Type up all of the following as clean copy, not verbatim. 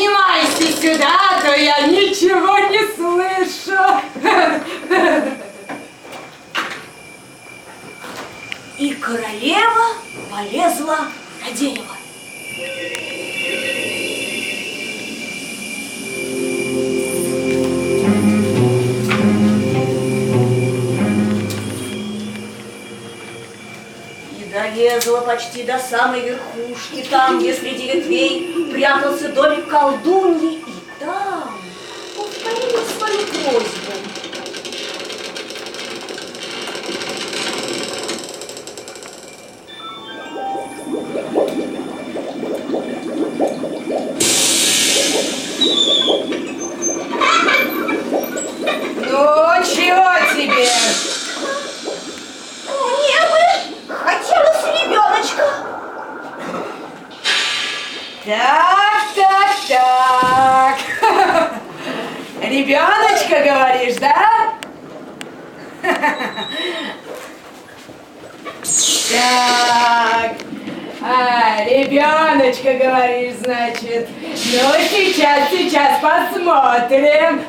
Поднимайся сюда, а то я ничего не слышу. И королева полезла на дерево. Долезла почти до самой верхушки, там, где среди ветвей прятался домик колдуньи, и там повторила свою просьбу. Ну, чего тебе? Так. Ребеночка, говоришь, да? Так. Ребеночка, говоришь, значит. Ну, сейчас посмотрим.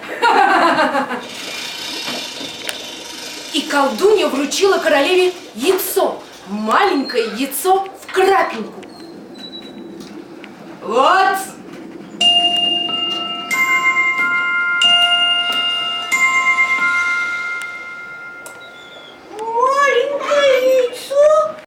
И колдунья вручила королеве яйцо. Маленькое яйцо в крапинку. Вот